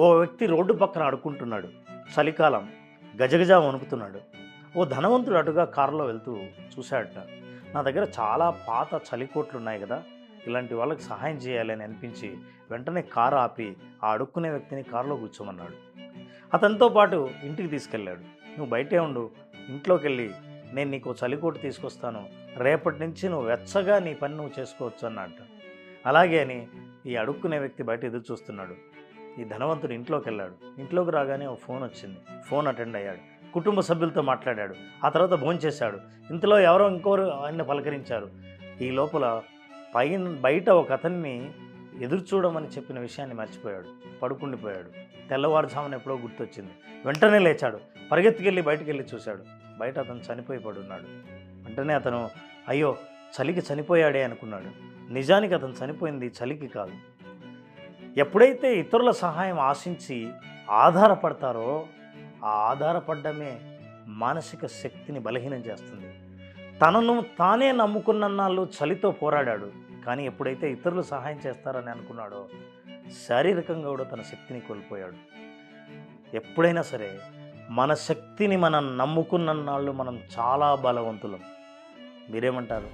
ఓ వ్యక్తి రోడ్డు పక్కన అడుక్కుంటున్నాడు. చలికాలం, గజగజ వణుకుతున్నాడు. ఓ ధనవంతుడు అటుగా కారులో వెళ్తూ చూశాడట. నా దగ్గర చాలా పాత చలికోట్లున్నాయి కదా, ఇలాంటి వాళ్ళకి సహాయం చేయాలని అనిపించి వెంటనే కారు ఆపి ఆ అడుక్కునే వ్యక్తిని కారులో కూర్చోమన్నాడు. అతనితో పాటు ఇంటికి తీసుకెళ్ళాడు. నువ్వు బయటే ఉండు, ఇంట్లోకి వెళ్ళి నేను నీకు చలికోటు తీసుకొస్తాను, రేపటి నుంచి నువ్వు వెచ్చగా నీ పని నువ్వు చేసుకోవచ్చు అన్నట్ట. అలాగే అని ఈ అడుక్కునే వ్యక్తి బయట ఎదురు చూస్తున్నాడు. ఈ ధనవంతుడు ఇంట్లోకి వెళ్ళాడు. ఇంట్లోకి రాగానే ఓ ఫోన్ వచ్చింది. ఫోన్ అటెండ్ అయ్యాడు. కుటుంబ సభ్యులతో మాట్లాడాడు. ఆ తర్వాత భోంచేశాడు. ఇంతలో ఎవరో ఇంకోరు ఆయన్ని పలకరించారు. ఈ లోపల బయట ఒక అతన్ని ఎదురు చూడమని చెప్పిన విషయాన్ని మర్చిపోయాడు. పడుకుండిపోయాడు. తెల్లవారుజామున ఎప్పుడో గుర్తొచ్చింది. వెంటనే లేచాడు. పరిగెత్తుకెళ్ళి బయటికి వెళ్ళి చూశాడు. బయట అతను చనిపోయి పడున్నాడు. వెంటనే అతను అయ్యో చలికి చనిపోయాడే అనుకున్నాడు. నిజానికి అతను చనిపోయింది చలికి కాదు. ఎప్పుడైతే ఇతరుల సహాయం ఆశించి ఆధారపడతారో ఆ ఆధారపడమే మానసిక శక్తిని బలహీనం చేస్తుంది. తనను తానే నమ్ముకున్నన్నాళ్ళు చలితో పోరాడాడు. కానీ ఎప్పుడైతే ఇతరులు సహాయం చేస్తారని అనుకున్నాడో శారీరకంగా కూడా తన శక్తిని కోల్పోయాడు. ఎప్పుడైనా సరే మన శక్తిని మనం నమ్ముకున్నన్నాళ్ళు మనం చాలా బలవంతులం. మీరేమంటారు?